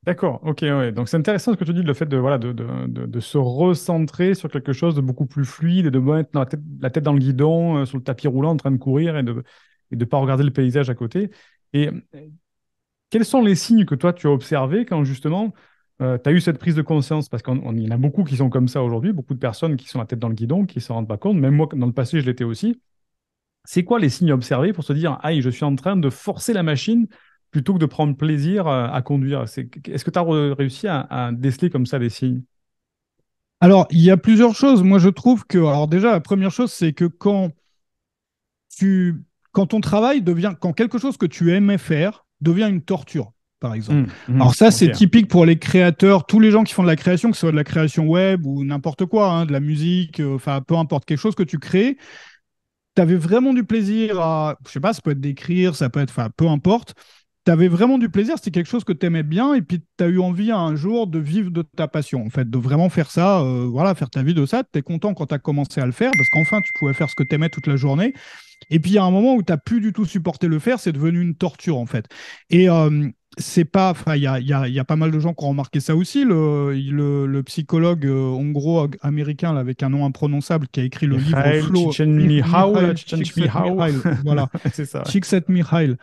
D'accord, ok, ouais. Donc c'est intéressant ce que tu dis, le fait de, voilà, de se recentrer sur quelque chose de beaucoup plus fluide et de mettre la tête dans le guidon, sur le tapis roulant en train de courir et de pas regarder le paysage à côté. Et quels sont les signes que toi tu as observés quand justement tu as eu cette prise de conscience? Parce qu'il y en a beaucoup qui sont comme ça aujourd'hui, beaucoup de personnes qui sont la tête dans le guidon, qui ne s'en rendent pas compte. Même moi, dans le passé, je l'étais aussi. C'est quoi les signes à observer pour se dire, aïe, je suis en train de forcer la machine plutôt que de prendre plaisir à conduire? Est-ce que tu as réussi à déceler comme ça les signes? Alors, il y a plusieurs choses. Moi, je trouve que, alors déjà, la première chose, c'est que tu, quand ton travail devient, quand quelque chose que tu aimais faire devient une torture, par exemple. Alors ça, Ok. c'est typique pour les créateurs, tous les gens qui font de la création, que ce soit de la création web ou n'importe quoi, hein, de la musique, enfin, peu importe, quelque chose que tu crées, tu avais vraiment du plaisir à, je sais pas, ça peut être d'écrire, ça peut être, enfin, peu importe. Tu avais vraiment du plaisir, c'était quelque chose que tu aimais bien, et puis tu as eu envie un jour de vivre de ta passion, en fait, de vraiment faire ça, voilà, faire ta vie de ça. Tu es content quand tu as commencé à le faire, parce qu'enfin, tu pouvais faire ce que tu aimais toute la journée. Et puis il y a un moment où tu n'as plus du tout supporté le faire, c'est devenu une torture en fait. Et c'est pas, enfin, il y a pas mal de gens qui ont remarqué ça aussi. Le psychologue hongro-américain là, avec un nom imprononçable qui a écrit le livre Mikhail Flow, Csikszentmihalyi, là, Mihail Csikszentmihalyi. Csikszentmihalyi, voilà, C'est ça. Csikszentmihalyi,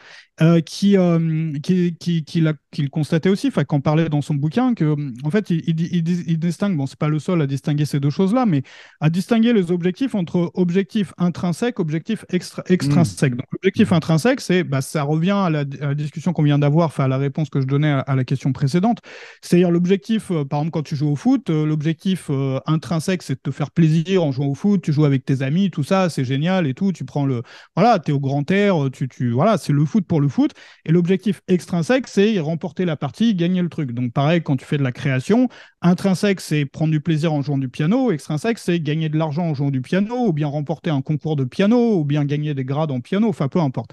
qui le constatait aussi, enfin, qu'on parlait dans son bouquin, que en fait, il distingue, bon, c'est pas le seul à distinguer ces deux choses-là, mais à distinguer les objectifs entre objectifs intrinsèques, objectifs Hmm. extrinsèques. Donc, l'objectif Mhm. intrinsèque, c'est, bah, ça revient à la discussion qu'on vient d'avoir, enfin, à la réponse que je donnais à la question précédente. C'est-à-dire l'objectif, par exemple, quand tu joues au foot, l'objectif intrinsèque, c'est de te faire plaisir en jouant au foot, tu joues avec tes amis, tout ça, c'est génial et tout, tu prends voilà, tu es au grand air, voilà, c'est le foot pour le foot. Et l'objectif extrinsèque, c'est remporter la partie, gagner le truc. Donc, pareil, quand tu fais de la création, intrinsèque, c'est prendre du plaisir en jouant du piano. Extrinsèque, c'est gagner de l'argent en jouant du piano, ou bien remporter un concours de piano, ou bien gagner des grades en piano, enfin peu importe.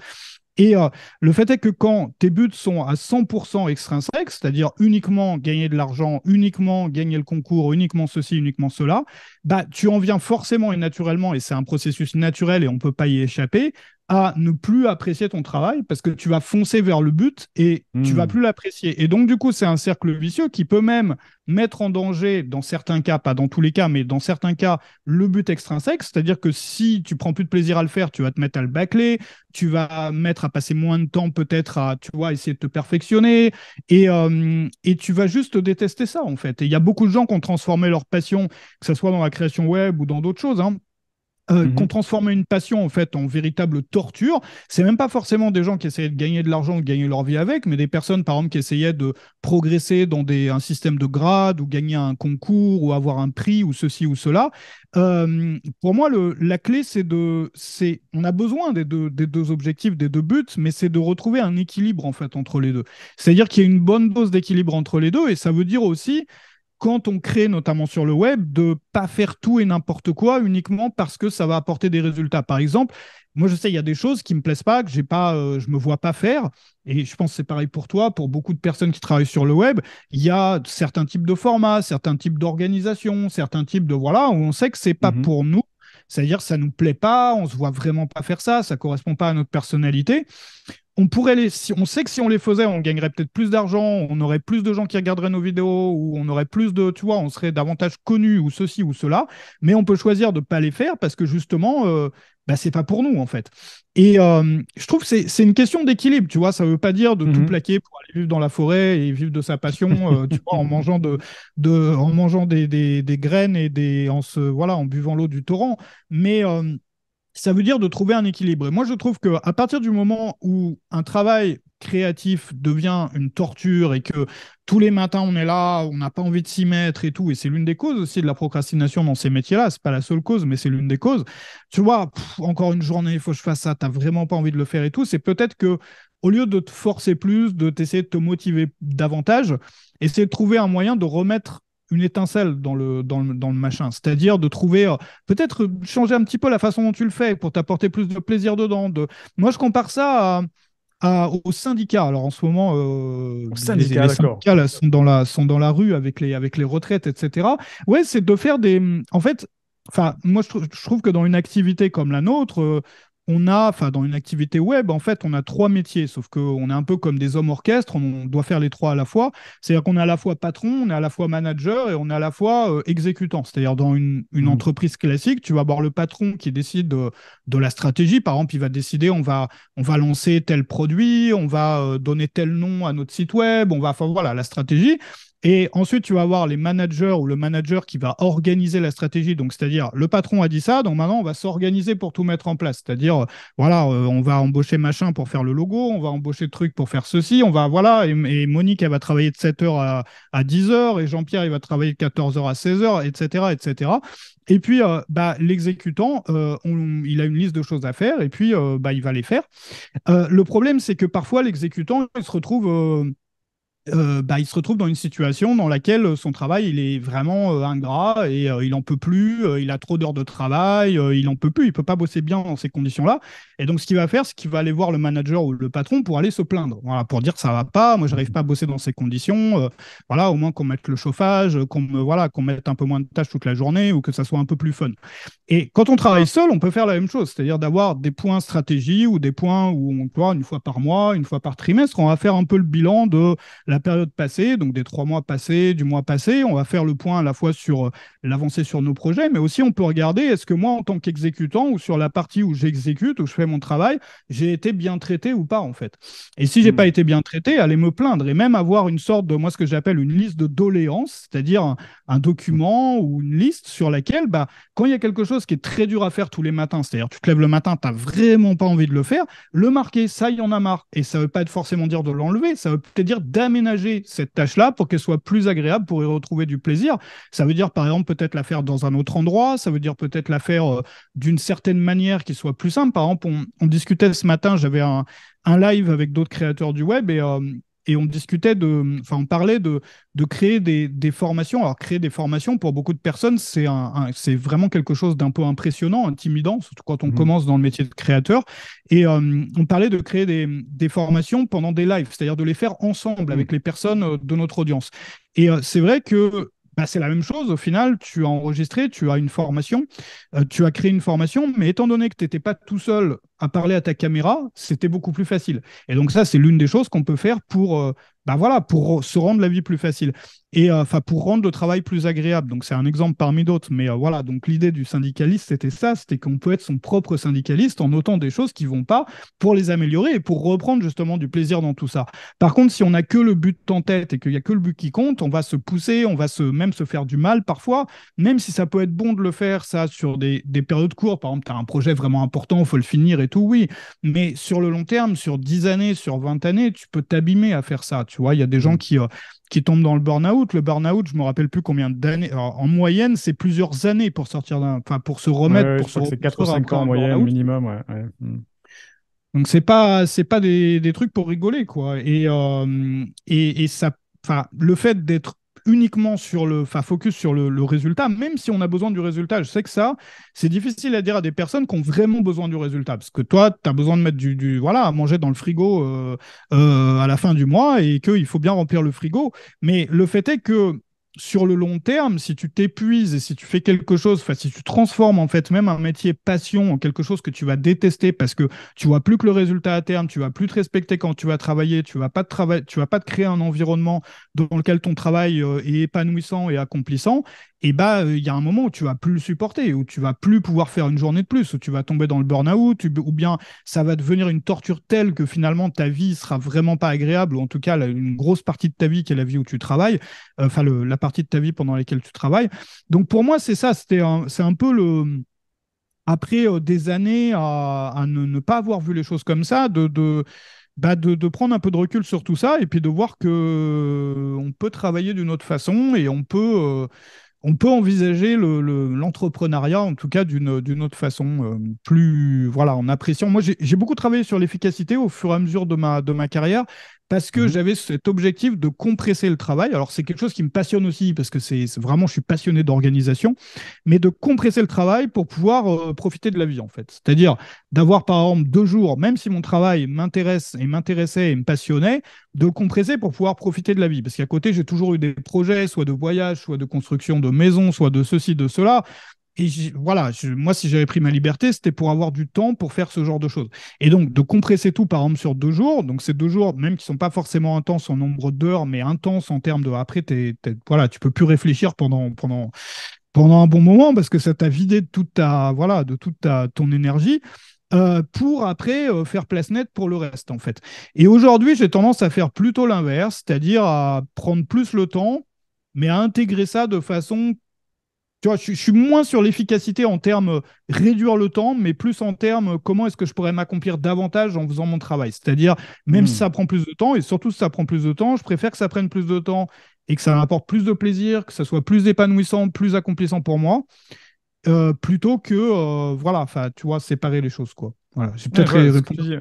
Et le fait est que quand tes buts sont à 100% extrinsèques, c'est-à-dire uniquement gagner de l'argent, uniquement gagner le concours, uniquement ceci, uniquement cela, bah, tu en viens forcément et naturellement, et c'est un processus naturel et on ne peut pas y échapper, à ne plus apprécier ton travail parce que tu vas foncer vers le but et tu vas Hmm. plus l'apprécier. Et donc, du coup, c'est un cercle vicieux qui peut même mettre en danger, dans certains cas, pas dans tous les cas, mais dans certains cas, le but extrinsèque. C'est-à-dire que si tu prends plus de plaisir à le faire, tu vas te mettre à le bâcler, tu vas mettre à passer moins de temps peut-être à, tu vois, essayer de te perfectionner et tu vas juste détester ça, en fait. Et il y a beaucoup de gens qui ont transformé leur passion, que ce soit dans la création web ou dans d'autres choses, hein, qu'on Mhm. transformait une passion en fait en véritable torture. C'est même pas forcément des gens qui essayaient de gagner de l'argent ou de gagner leur vie avec, mais des personnes par exemple qui essayaient de progresser dans un système de grade ou gagner un concours ou avoir un prix ou ceci ou cela. Pour moi, la clé on a besoin des deux objectifs, des deux buts, mais c'est de retrouver un équilibre en fait entre les deux. C'est-à-dire qu'il y a une bonne dose d'équilibre entre les deux et ça veut dire aussi quand on crée, notamment sur le web, de pas faire tout et n'importe quoi uniquement parce que ça va apporter des résultats. Par exemple, moi je sais, il y a des choses qui me plaisent pas, que j'ai pas, je me vois pas faire, et je pense que c'est pareil pour toi, pour beaucoup de personnes qui travaillent sur le web. Il y a certains types de formats, certains types d'organisation, certains types de voilà où on sait que c'est pas Mhm. pour nous. C'est-à-dire que ça nous plaît pas, on se voit vraiment pas faire ça, ça correspond pas à notre personnalité. On sait que si on les faisait, on gagnerait peut-être plus d'argent, on aurait plus de gens qui regarderaient nos vidéos, ou on aurait plus de, tu vois, on serait davantage connu, ou ceci ou cela, mais on peut choisir de ne pas les faire parce que justement, bah, c'est pas pour nous, en fait. Et je trouve que c'est une question d'équilibre, tu vois, ça veut pas dire de tout Mhm. plaquer pour aller vivre dans la forêt et vivre de sa passion, tu vois, en mangeant, en mangeant des graines et voilà, en buvant l'eau du torrent, mais ça veut dire de trouver un équilibre. Et moi, je trouve qu'à partir du moment où un travail créatif devient une torture et que tous les matins on est là, on n'a pas envie de s'y mettre et tout, et c'est l'une des causes aussi de la procrastination dans ces métiers-là, c'est pas la seule cause, mais c'est l'une des causes. Tu vois, encore une journée, il faut que je fasse ça, t'as vraiment pas envie de le faire et tout, c'est peut-être que au lieu de te forcer plus, de t'essayer de te motiver davantage, essayer de trouver un moyen de remettre une étincelle dans le machin, c'est-à-dire de trouver peut-être changer un petit peu la façon dont tu le fais pour t'apporter plus de plaisir dedans. Moi, je compare ça aux syndicats. Alors en ce moment, Au syndicat, les d'accord. syndicats là, sont dans la rue avec les retraites, etc. Ouais, c'est de faire des. En fait, enfin, moi, je trouve que dans une activité comme la nôtre, enfin, dans une activité web, en fait, on a trois métiers, sauf qu'on est un peu comme des hommes orchestres, on doit faire les trois à la fois. C'est-à-dire qu'on est à la fois patron, on est à la fois manager et on est à la fois exécutant. C'est-à-dire dans une Mhm. entreprise classique, tu vas avoir le patron qui décide de la stratégie. Par exemple, il va décider, on va lancer tel produit, on va donner tel nom à notre site web, enfin voilà, la stratégie. Et ensuite, tu vas avoir les managers ou le manager qui va organiser la stratégie. Donc, c'est-à-dire, le patron a dit ça, donc maintenant, on va s'organiser pour tout mettre en place. C'est-à-dire, voilà, on va embaucher machin pour faire le logo, on va embaucher truc pour faire ceci, voilà, et Monique, elle va travailler de 7h à 10h, et Jean-Pierre, il va travailler de 14h à 16h, etc., etc. Et puis, l'exécutant, il a une liste de choses à faire, et puis, il va les faire. Le problème, c'est que parfois, l'exécutant, il se retrouve dans une situation dans laquelle son travail il est vraiment ingrat et il en peut plus, il a trop d'heures de travail, il en peut plus, il peut pas bosser bien dans ces conditions-là. Et donc ce qu'il va faire, c'est qu'il va aller voir le manager ou le patron pour aller se plaindre, voilà, pour dire que ça va pas, moi j'arrive pas à bosser dans ces conditions, voilà, au moins qu'on mette le chauffage, qu'on mette un peu moins de tâches toute la journée ou que ça soit un peu plus fun. Et quand on travaille seul, on peut faire la même chose, c'est-à-dire d'avoir des points stratégie ou des points où on peut, une fois par mois, une fois par trimestre, on va faire un peu le bilan de la période passée, donc des 3 mois passés, du mois passé. On va faire le point à la fois sur l'avancée sur nos projets, mais aussi on peut regarder est-ce que moi, en tant qu'exécutant ou sur la partie où j'exécute, où je fais mon travail, j'ai été bien traité ou pas en fait. Et si j'ai pas Mhm. été bien traité, aller me plaindre et même avoir une sorte de, moi ce que j'appelle une liste de doléances, c'est-à-dire un document ou une liste sur laquelle, quand il y a quelque chose qui est très dur à faire tous les matins, c'est-à-dire tu te lèves le matin, tu n'as vraiment pas envie de le faire, le marquer, ça y en a marre. Et ça ne veut pas être forcément dire de l'enlever, ça veut peut-être dire d'aménager cette tâche-là pour qu'elle soit plus agréable, pour y retrouver du plaisir. Ça veut dire par exemple peut-être la faire dans un autre endroit, ça veut dire peut-être la faire d'une certaine manière qui soit plus simple. Par exemple, on discutait ce matin, j'avais un live avec d'autres créateurs du web et on discutait on parlait de créer des formations. Alors, créer des formations, pour beaucoup de personnes, c'est vraiment quelque chose d'un peu impressionnant, intimidant, surtout quand on Mhm. commence dans le métier de créateur. Et on parlait de créer des formations pendant des lives, c'est-à-dire de les faire ensemble Mhm. avec les personnes de notre audience. Et c'est vrai que c'est la même chose. Au final, tu as enregistré, tu as une formation, tu as créé une formation, mais étant donné que tu n'étais pas tout seul à parler à ta caméra, c'était beaucoup plus facile. Et donc ça, c'est l'une des choses qu'on peut faire pour se rendre la vie plus facile et pour rendre le travail plus agréable. Donc c'est un exemple parmi d'autres, mais voilà. Donc l'idée du syndicaliste, c'était qu'on peut être son propre syndicaliste en notant des choses qui vont pas pour les améliorer et pour reprendre justement du plaisir dans tout ça. Par contre, si on n'a que le but en tête et qu'il y a que le but qui compte, on va se pousser, on va même se faire du mal parfois, même si ça peut être bon de le faire ça sur des périodes courtes. Par exemple, tu as un projet vraiment important, il faut le finir et tout, oui. Mais sur le long terme, sur 10 années, sur 20 années, tu peux t'abîmer à faire ça. Tu vois, il y a des gens Mhm. qui tombent dans le burn-out. Le burn-out, je me rappelle plus combien d'années. Alors, en moyenne, c'est plusieurs années pour sortir pour se Ouais, remettre, ouais, je pour se crois que c'est 4 ou reconstruire 5 après ans en un moyenne, burn-out. minimum. Ouais, ouais. Mhm. Donc c'est pas des trucs pour rigoler quoi. Et ça, le fait d'être uniquement focus sur le résultat, même si on a besoin du résultat, je sais que ça, c'est difficile à dire à des personnes qui ont vraiment besoin du résultat, parce que toi, tu as besoin de mettre voilà, à manger dans le frigo à la fin du mois et qu'il faut bien remplir le frigo. Mais le fait est que sur le long terme, si tu t'épuises et si tu fais quelque chose, si tu transformes en fait même un métier passion en quelque chose que tu vas détester parce que tu vois plus que le résultat à terme, tu vas plus te respecter quand tu vas travailler, tu vas pas te créer un environnement dans lequel ton travail est épanouissant et accomplissant, et il y a un moment où tu vas plus le supporter, où tu vas plus pouvoir faire une journée de plus, où tu vas tomber dans le burn-out, ou bien ça va devenir une torture telle que finalement ta vie sera vraiment pas agréable, ou en tout cas une grosse partie de ta vie qui est la vie où tu travailles, la partie de ta vie pendant laquelle tu travailles. Donc pour moi c'est ça, c'est un peu le après des années à ne pas avoir vu les choses comme ça, de prendre un peu de recul sur tout ça et puis de voir que on peut travailler d'une autre façon et on peut envisager l'entrepreneuriat, en tout cas, d'une autre façon, plus, voilà, en appréciant. Moi, j'ai beaucoup travaillé sur l'efficacité au fur et à mesure de ma carrière parce que Mhm. j'avais cet objectif de compresser le travail. Alors, c'est quelque chose qui me passionne aussi parce que c'est vraiment, je suis passionné d'organisation, mais de compresser le travail pour pouvoir profiter de la vie, en fait. C'est-à-dire d'avoir, par exemple, 2 jours, même si mon travail m'intéressait et me passionnait, de le compresser pour pouvoir profiter de la vie. Parce qu'à côté, j'ai toujours eu des projets, soit de voyage, soit de construction de maison, soit de ceci, de cela. Et voilà, moi, si j'avais pris ma liberté, c'était pour avoir du temps pour faire ce genre de choses. Et donc, de compresser tout, par exemple, sur 2 jours, donc ces 2 jours, même qui ne sont pas forcément intenses en nombre d'heures, mais intenses en termes de. Après, voilà, tu peux plus réfléchir pendant un bon moment parce que ça t'a vidé de ton énergie. Pour après faire place nette pour le reste, en fait. Et aujourd'hui, j'ai tendance à faire plutôt l'inverse, c'est-à-dire à prendre plus le temps, mais à intégrer ça de façon. Tu vois, je suis moins sur l'efficacité en termes réduire le temps, mais plus en termes comment est-ce que je pourrais m'accomplir davantage en faisant mon travail. C'est-à-dire, même si Hmm. ça prend plus de temps, et surtout si ça prend plus de temps, je préfère que ça prenne plus de temps et que ça m'apporte plus de plaisir, que ça soit plus épanouissant, plus accomplissant pour moi, plutôt que, voilà, enfin, tu vois, séparer les choses, quoi. Voilà, j'ai Ouais, peut-être voilà, ce que tu répondu. dis.